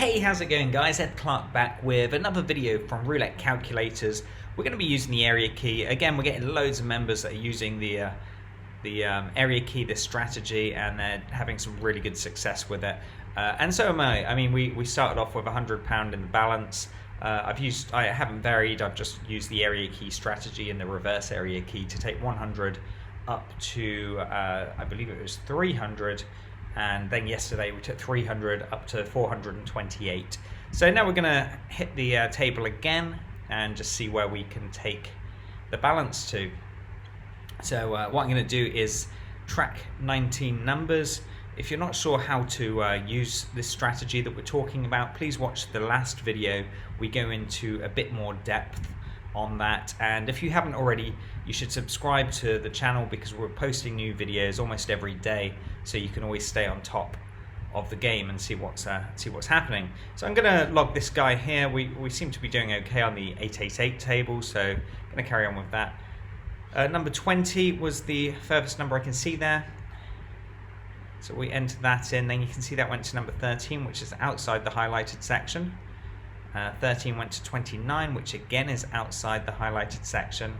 Hey, how's it going guys? Ed Clark back with another video from Roulette Calculators. We're going to be using the area key. Again, we're getting loads of members that are using the area key, this strategy, and they're having some really good success with it. And so am I. I mean, we started off with £100 in the balance. I haven't varied, I've just used the area key strategy and the reverse area key to take 100 up to, I believe it was 300. And then yesterday we took 300 up to 428. So now we're going to hit the table again and just see where we can take the balance to. So what I'm going to do is track 19 numbers. If you're not sure how to use this strategy that we're talking about, please watch the last video. We go into a bit more depth on that, and if you haven't already, you should subscribe to the channel because we're posting new videos almost every day, so you can always stay on top of the game and see what's happening. So I'm going to log this guy here. We seem to be doing okay on the 888 table, so I'm going to carry on with that. Number 20 was the furthest number I can see there, so we enter that in. Then you can see that went to number 13, which is outside the highlighted section. 13 went to 29, which again is outside the highlighted section.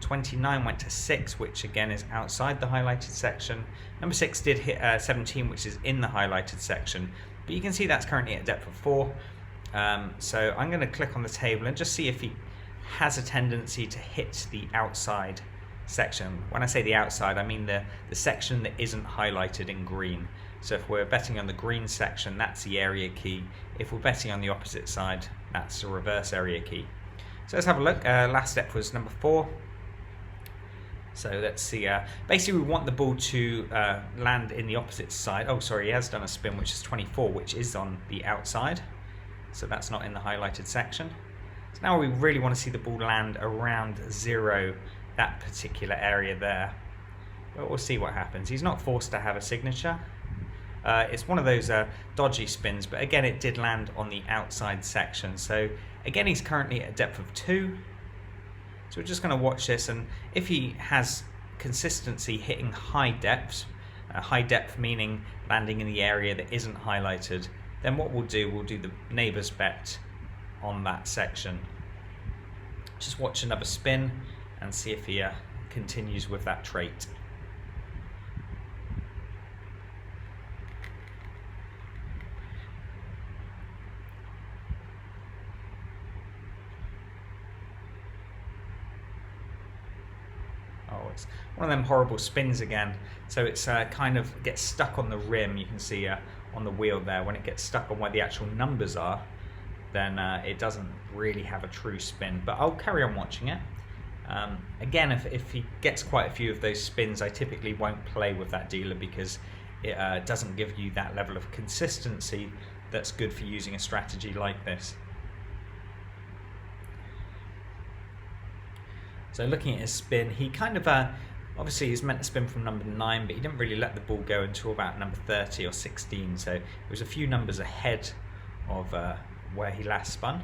29 went to 6, which again is outside the highlighted section. Number 6 did hit 17, which is in the highlighted section. But you can see that's currently at a depth of 4. So I'm going to click on the table and just see if he has a tendency to hit the outside section. When I say the outside, I mean the section that isn't highlighted in green. So if we're betting on the green section, that's the area key. If we're betting on the opposite side, that's the reverse area key. So let's have a look. Last step was number 4. So let's see. Basically, we want the ball to land in the opposite side. Oh, sorry, he has done a spin, which is 24, which is on the outside. So that's not in the highlighted section. So now we really want to see the ball land around 0, that particular area there. But we'll see what happens. He's not forced to have a signature. It's one of those dodgy spins, but again it did land on the outside section. So again he's currently at a depth of 2. So we're just going to watch this, and if he has consistency hitting high depths, high depth meaning landing in the area that isn't highlighted, then what we'll do the neighbour's bet on that section. Just watch another spin and see if he continues with that trait. Oh, it's one of them horrible spins again. So it's kind of gets stuck on the rim. You can see on the wheel there, when it gets stuck on where the actual numbers are, then it doesn't really have a true spin. But I'll carry on watching it. Again, if he gets quite a few of those spins, I typically won't play with that dealer because it doesn't give you that level of consistency that's good for using a strategy like this. So looking at his spin, he kind of, obviously he's meant to spin from number 9, but he didn't really let the ball go until about number 30 or 16, so it was a few numbers ahead of where he last spun.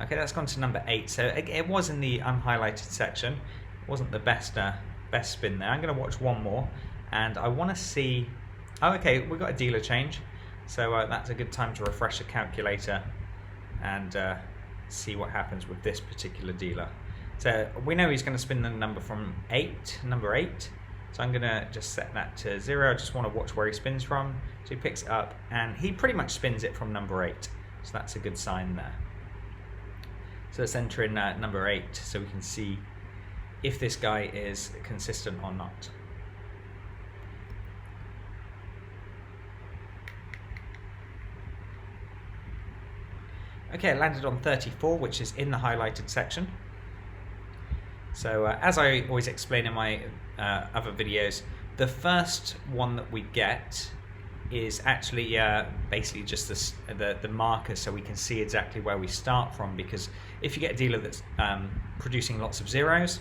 Okay, that's gone to number 8, so it was in the unhighlighted section. It wasn't the best spin there. I'm going to watch one more, and I want to see... Oh, okay, we've got a dealer change, so that's a good time to refresh the calculator and see what happens with this particular dealer. So we know he's going to spin the number from number 8. So I'm going to just set that to 0. I just want to watch where he spins from. So he picks it up, and he pretty much spins it from number 8. So that's a good sign there. So let's enter in number 8 so we can see if this guy is consistent or not. Okay, it landed on 34, which is in the highlighted section. So as I always explain in my other videos, the first one that we get is actually basically just the marker, so we can see exactly where we start from, because if you get a dealer that's producing lots of zeros,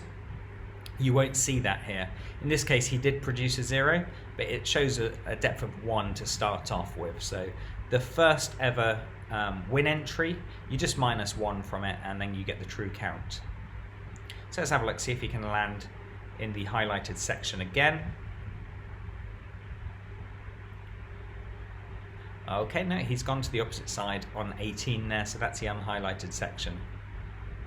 you won't see that here. In this case he did produce a 0, but it shows a depth of 1 to start off with. So the first ever win entry, you just minus 1 from it, and then you get the true count. So let's have a look, see if he can land in the highlighted section again. Okay, no, he's gone to the opposite side on 18 there, so that's the unhighlighted section.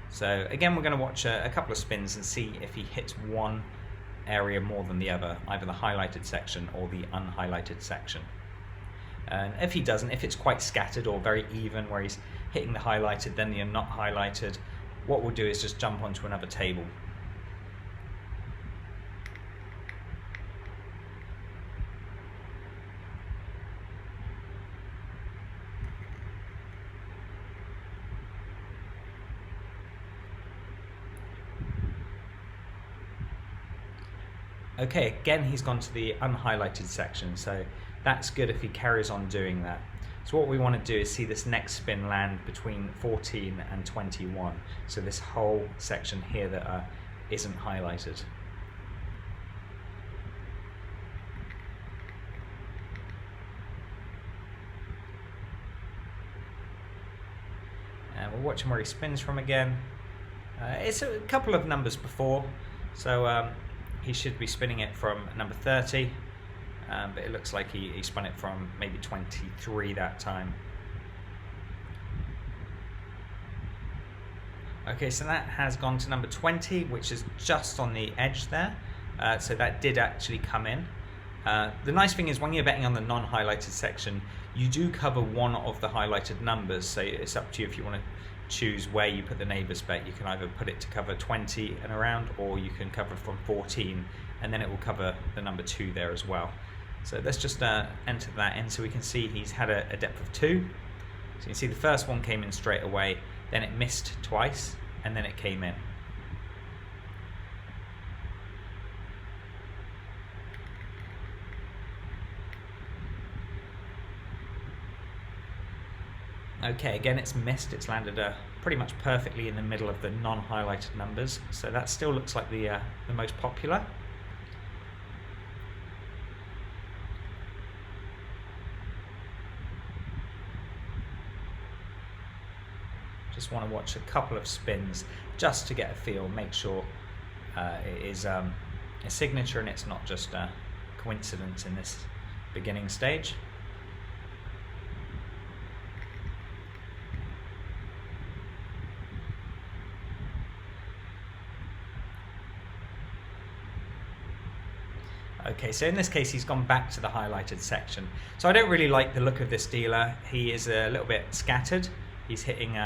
So again, we're going to watch a couple of spins and see if he hits one area more than the other, either the highlighted section or the unhighlighted section. And if he doesn't, if it's quite scattered or very even, where he's hitting the highlighted then the not highlighted, what we'll do is just jump onto another table. Okay, again he's gone to the unhighlighted section, so that's good if he carries on doing that. So what we want to do is see this next spin land between 14 and 21, so this whole section here that isn't highlighted. And we're watching where he spins from again. It's a couple of numbers before, so he should be spinning it from number 30, but it looks like he spun it from maybe 23 that time. Okay, so that has gone to number 20, which is just on the edge there, so that did actually come in. The nice thing is when you're betting on the non-highlighted section, you do cover one of the highlighted numbers, so it's up to you if you want to choose where you put the neighbour's bet. You can either put it to cover 20 and around, or you can cover from 14 and then it will cover the number 2 there as well. So let's just enter that in so we can see he's had a depth of 2. So you can see the first one came in straight away, then it missed twice and then it came in. Okay, again it's missed, it's landed pretty much perfectly in the middle of the non-highlighted numbers, so that still looks like the most popular. Just want to watch a couple of spins just to get a feel, make sure it is a signature and it's not just a coincidence in this beginning stage. Okay, so in this case he's gone back to the highlighted section. So I don't really like the look of this dealer. He is a little bit scattered. He's hitting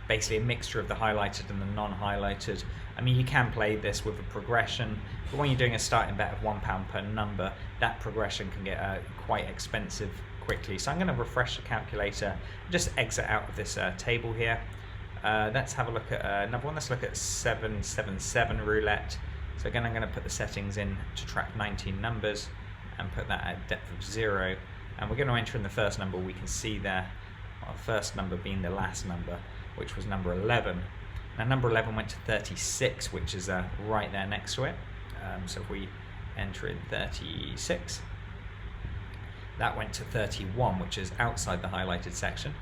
basically a mixture of the highlighted and the non-highlighted. I mean, you can play this with a progression, but when you're doing a starting bet of £1 per number, that progression can get quite expensive quickly. So I'm going to refresh the calculator, just exit out of this table here. Let's have a look at another one. Let's look at 777 roulette. So again, I'm going to put the settings in to track 19 numbers and put that at depth of 0. And we're going to enter in the first number. We can see there, our first number being the last number, which was number 11. Now number 11 went to 36, which is right there next to it. So if we enter in 36, that went to 31, which is outside the highlighted section.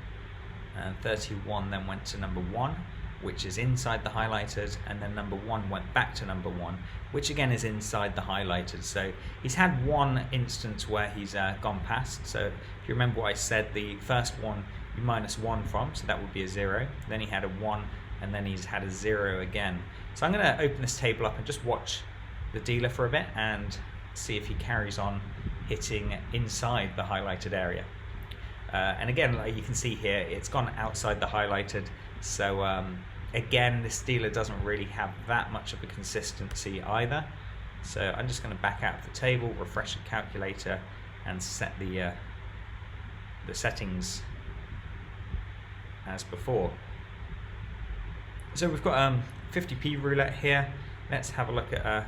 And 31 then went to number 1, which is inside the highlighted, and then number 1 went back to number 1, which again is inside the highlighted. So he's had one instance where he's gone past. So if you remember what I said, the first one you minus 1 from, so that would be a 0. Then he had a 1, and then he's had a 0 again. So I'm going to open this table up and just watch the dealer for a bit and see if he carries on hitting inside the highlighted area. And again, like you can see here, it's gone outside the highlighted. So again, this dealer doesn't really have that much of a consistency either. So I'm just going to back out of the table, refresh the calculator, and set the settings as before. So we've got 50p roulette here. Let's have a look at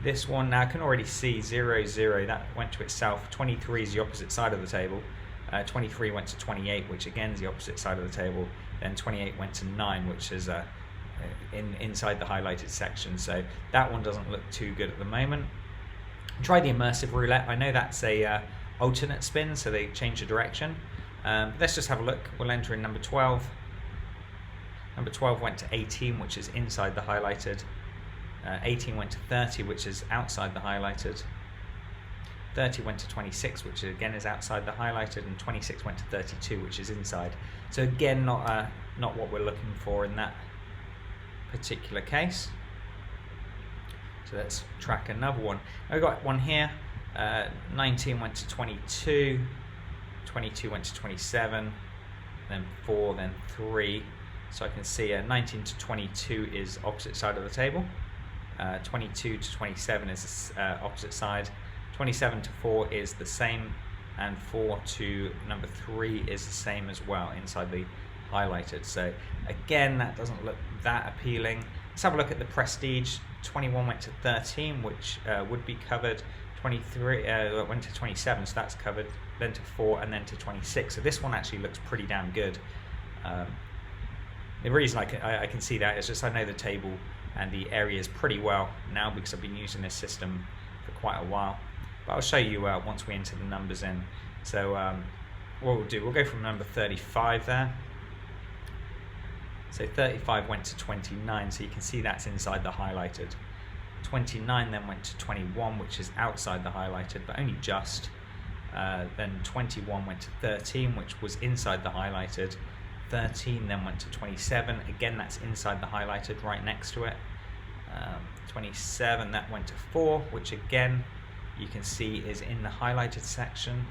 this one. Now I can already see 0, 0, that went to itself. 23 is the opposite side of the table. 23 went to 28, which again is the opposite side of the table. Then 28 went to 9, which is inside the highlighted section. So that one doesn't look too good at the moment. Try the immersive roulette. I know that's a alternate spin, so they change the direction. Let's just have a look. We'll enter in number 12. Number 12 went to 18, which is inside the highlighted. 18 went to 30, which is outside the highlighted. 30 went to 26, which again is outside the highlighted, and 26 went to 32, which is inside. So again, not what we're looking for in that particular case. So let's track another one. I've got one here. 19 went to 22, 22 went to 27, then 4, then 3. So I can see 19 to 22 is opposite side of the table. 22 to 27 is opposite side. 27 to 4 is the same, and 4 to number 3 is the same as well inside the highlighted. So again, that doesn't look that appealing. Let's have a look at the prestige. 21 went to 13, which would be covered. 23 went to 27, so that's covered. Then to 4, and then to 26. So this one actually looks pretty damn good. The reason I can see that is just I know the table and the areas pretty well now because I've been using this system for quite a while. But I'll show you once we enter the numbers in. So what we'll do, we'll go from number 35 there. So 35 went to 29, so you can see that's inside the highlighted. 29 then went to 21, which is outside the highlighted, but only just. Then 21 went to 13, which was inside the highlighted. 13 then went to 27, again that's inside the highlighted, right next to it. 27, that went to 4, which again you can see is in the highlighted section.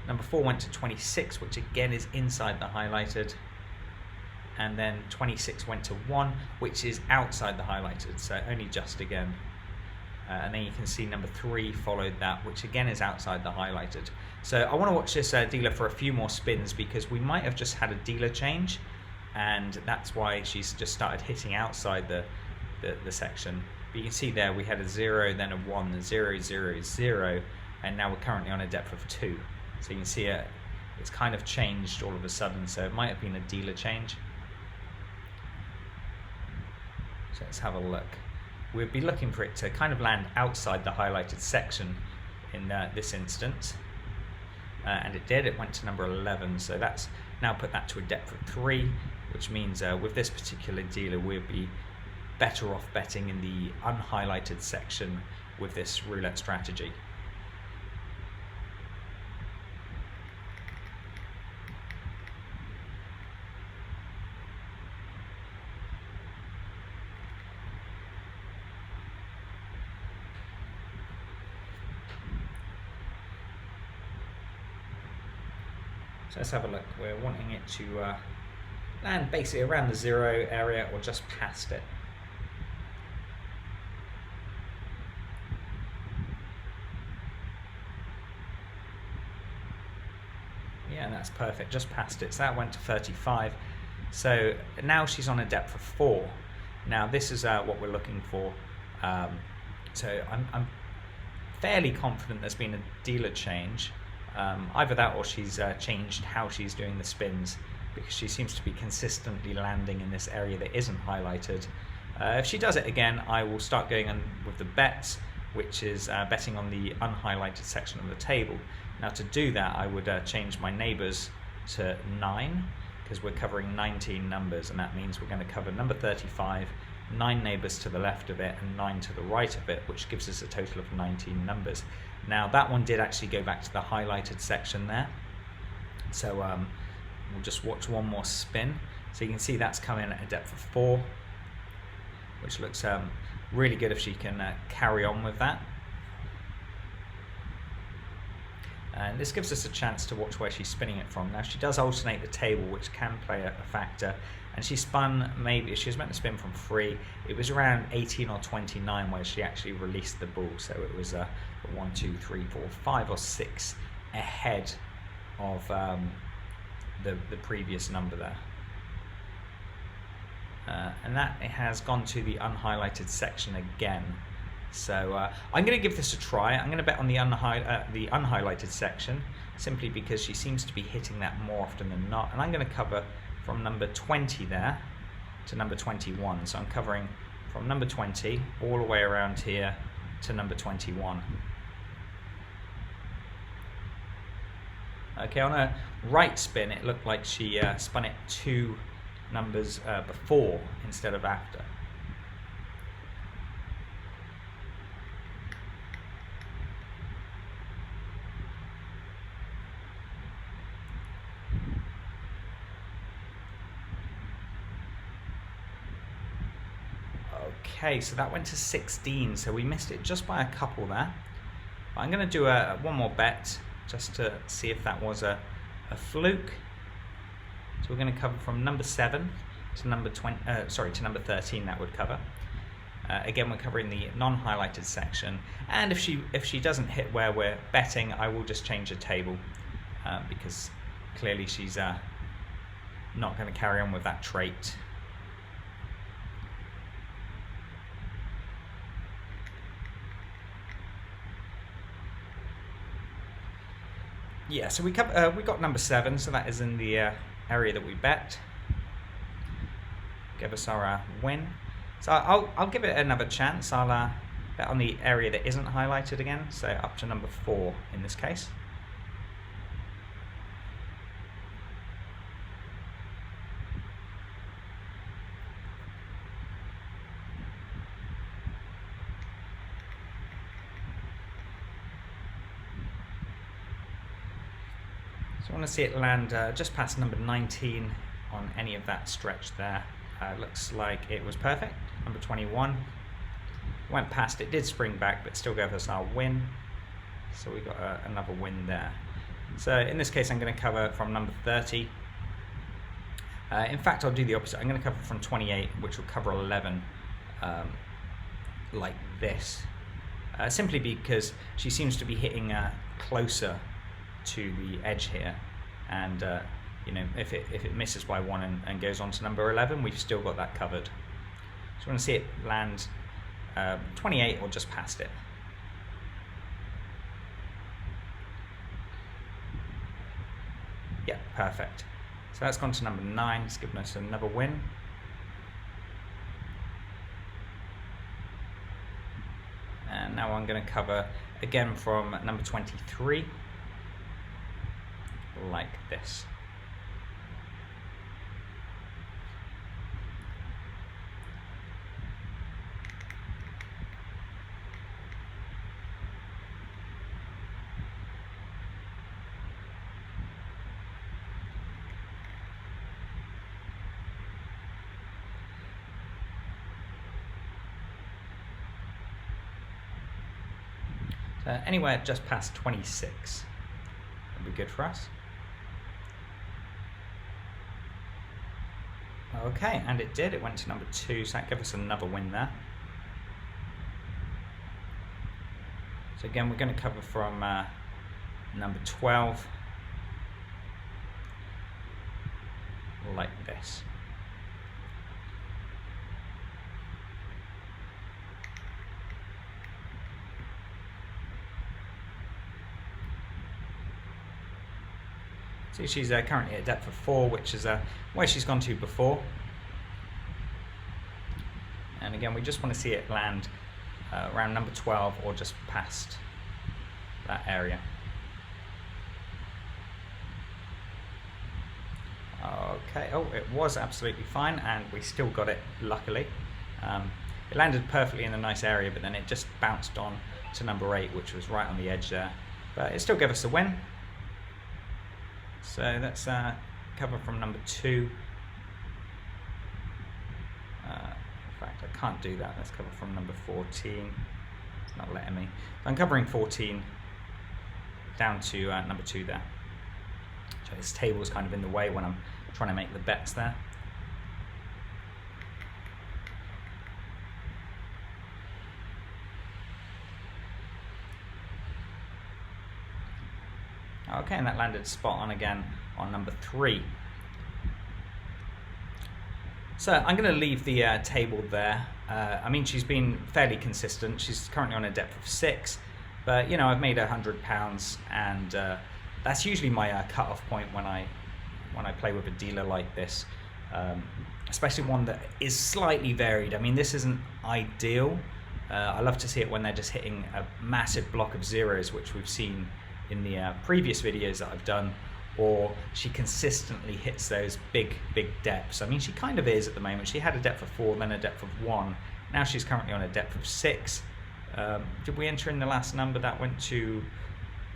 Number 4 went to 26, which again is inside the highlighted. And then 26 went to 1, which is outside the highlighted, so only just again. And then you can see number 3 followed that, which again is outside the highlighted. So I want to watch this dealer for a few more spins because we might have just had a dealer change, and that's why she's just started hitting outside the section. But you can see there we had a 0, then a 1, a 0, 0, 0, and now we're currently on a depth of 2. So you can see it's kind of changed all of a sudden, so it might have been a dealer change. So let's have a look. We'd be looking for it to kind of land outside the highlighted section in this instance. And it did, it went to number 11, so that's now put that to a depth of 3, which means with this particular dealer we'll be better off betting in the unhighlighted section with this roulette strategy. So let's have a look. We're wanting it to land basically around the 0 area or just past it. Yeah, that's perfect, just past it. So that went to 35. So now she's on a depth of 4. Now this is what we're looking for. So I'm fairly confident there's been a dealer change. Either that or she's changed how she's doing the spins, because she seems to be consistently landing in this area that isn't highlighted. If she does it again, I will start going on with the bets, which is betting on the unhighlighted section of the table. Now to do that, I would change my neighbours to 9, because we're covering 19 numbers, and that means we're going to cover number 35, 9 neighbours to the left of it and 9 to the right of it, which gives us a total of 19 numbers. Now that one did actually go back to the highlighted section there, so we'll just watch one more spin. So you can see that's coming at a depth of 4, which looks really good if she can carry on with that. And this gives us a chance to watch where she's spinning it from. Now she does alternate the table, which can play a factor. And she spun, maybe she was meant to spin from 3. It was around 18 or 29 where she actually released the ball. So it was 1, 2, 3, 4, 5 or 6 ahead of the previous number there. And that it has gone to the unhighlighted section again. So I'm going to give this a try. I'm going to bet on the unhighlighted section, simply because she seems to be hitting that more often than not. And I'm going to cover from number 20 there to number 21. So I'm covering from number 20 all the way around here to number 21. Okay, on a right spin, it looked like she spun it 2 numbers before instead of after. Okay, so that went to 16, so we missed it just by a couple there. But I'm going to do one more bet just to see if that was a fluke. So we're going to cover from number 7 to number 13. That would cover. Again, we're covering the non-highlighted section, and if she doesn't hit where we're betting, I will just change the table because clearly she's not going to carry on with that trait. Yeah, so we got number 7, so that is in the area that we bet. Give us our win. So I'll give it another chance. I'll bet on the area that isn't highlighted again, so up to number 4 in this case. So I want to see it land just past number 19 on any of that stretch there. Looks like it was perfect. Number 21 went past it, did spring back, but still gave us our win. So we got another win there. So in this case, I'm going to cover from number 30. In fact, I'll do the opposite. I'm going to cover from 28, which will cover 11, like this. Simply because she seems to be hitting closer to the edge here, and you know, if it misses by 1 and goes on to number 11, we've still got that covered. So we want to see it land 28 or just past it. Yeah, perfect. So that's gone to number 9. It's given us another win. And now I'm going to cover again from number 23, like this. Anywhere just past 26 would be good for us. Okay, and it did. It went to number 2, so that gave us another win there. So again, we're going to cover from number 12, like this. So she's currently at depth of 4, which is where she's gone to before. And again, we just want to see it land around number 12 or just past that area. Okay, oh, it was absolutely fine, and we still got it, luckily. It landed perfectly in a nice area, but then it just bounced on to number 8, which was right on the edge there. But it still gave us a win. So let's cover from number 2. In fact, I can't do that. Let's cover from number 14. It's not letting me. So I'm covering 14 down to number 2 there. So this table is kind of in the way when I'm trying to make the bets there. Okay, and that landed spot on again on number 3. So I'm going to leave the table there. I mean, she's been fairly consistent. She's currently on a depth of 6, but you know, I've made £100, and that's usually my cut-off point when I play with a dealer like this, especially one that is slightly varied. I mean, this isn't ideal. I love to see it when they're just hitting a massive block of zeros, which we've seen in the previous videos that I've done, or she consistently hits those big depths. I mean, she kind of is at the moment. She had a depth of 4, then a depth of 1. Now she's currently on a depth of 6. Did we enter in the last number? That went to,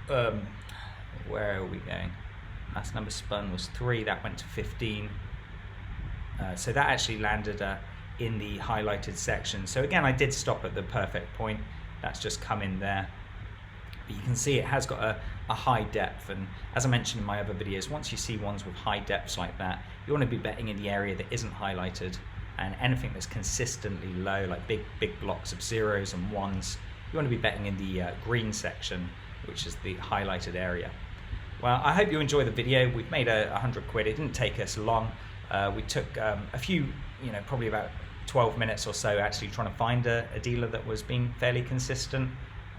where are we going? Last number spun was 3, that went to 15. So that actually landed in the highlighted section. So again, I did stop at the perfect point. That's just come in there. But you can see it has got a high depth, and as I mentioned in my other videos, once you see ones with high depths like that, you want to be betting in the area that isn't highlighted, and anything that's consistently low, like big blocks of zeros and ones, you want to be betting in the green section, which is the highlighted area. Well, I hope you enjoy the video. We've made 100 quid. It didn't take us long. We took a few, probably about 12 minutes or so actually trying to find a dealer that was being fairly consistent,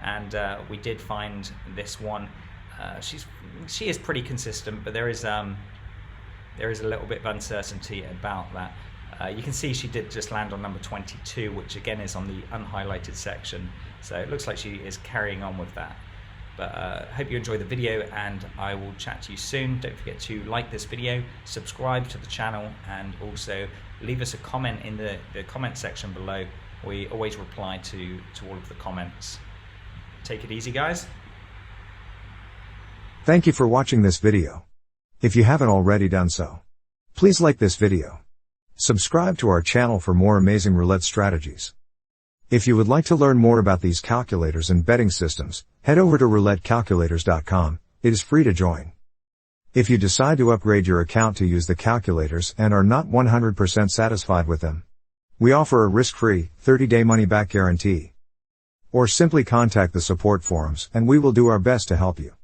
and we did find this one. She is pretty consistent, but there is a little bit of uncertainty about that. You can see she did just land on number 22, which again is on the unhighlighted section, so it looks like she is carrying on with that. But hope you enjoy the video, and I will chat to you soon. Don't forget to like this video, subscribe to the channel, and also leave us a comment in the comment section below. We always reply to all of the comments. Take it easy, guys. Thank you for watching this video. If you haven't already done so, please like this video. Subscribe to our channel for more amazing roulette strategies. If you would like to learn more about these calculators and betting systems, head over to roulettecalculators.com. It is free to join. If you decide to upgrade your account to use the calculators and are not 100% satisfied with them, we offer a risk-free, 30-day money-back guarantee. Or simply contact the support forums and we will do our best to help you.